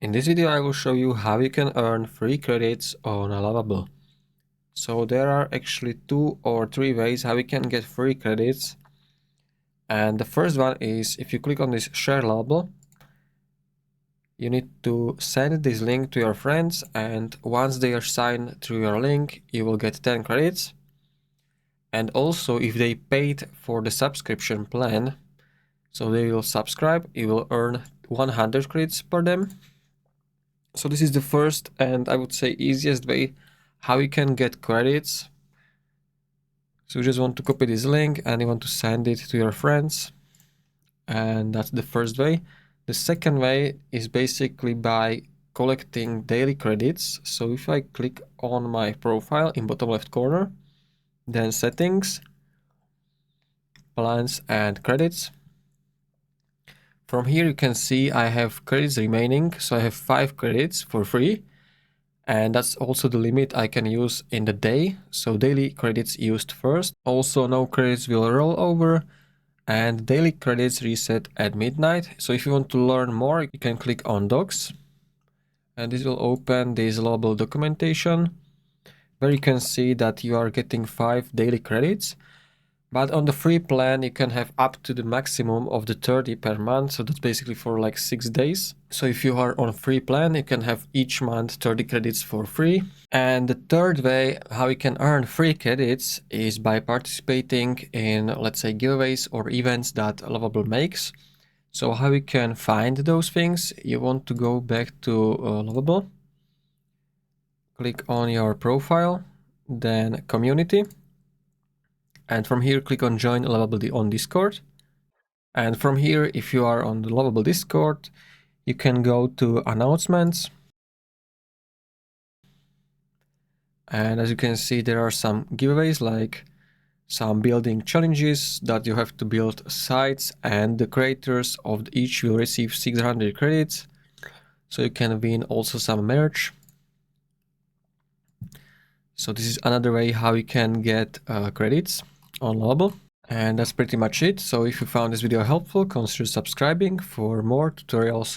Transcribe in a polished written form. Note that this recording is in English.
In this video I will show you how you can earn free credits on Lovable. So there are actually 2 or 3 ways how you can get free credits. And the first one is if you click on this share Lovable, you need to send this link to your friends, and once they are signed through your link you will get 10 credits. And also if they paid for the subscription plan, so they will subscribe, you will earn 100 credits per them. So this is the first and I would say easiest way how you can get credits. So you just want to copy this link and you want to send it to your friends, and that's the first way. The second way is basically by collecting daily credits. So if I click on my profile in bottom left corner, then settings, plans and credits. From here you can see I have credits remaining, so I have 5 credits for free, and that's also the limit I can use in the day, so daily credits used first. Also no credits will roll over, and daily credits reset at midnight. So if you want to learn more, you can click on docs, and this will open this Lovable documentation where you can see that you are getting 5 daily credits. But on the free plan, you can have up to the maximum of the 30 per month. So that's basically for like 6 days. So if you are on free plan, you can have each month 30 credits for free. And the third way how you can earn free credits is by participating in, let's say, giveaways or events that Lovable makes. So how you can find those things? You want to go back to Lovable, click on your profile, then community. And from here, click on join Lovable on Discord. And from here, if you are on the Lovable Discord, you can go to announcements. And as you can see, there are some giveaways, like some building challenges that you have to build sites, and the creators of each will receive 600 credits. So you can win also some merch. So this is another way how you can get credits on Lovable. And that's pretty much it. So if you found this video helpful, consider subscribing for more tutorials.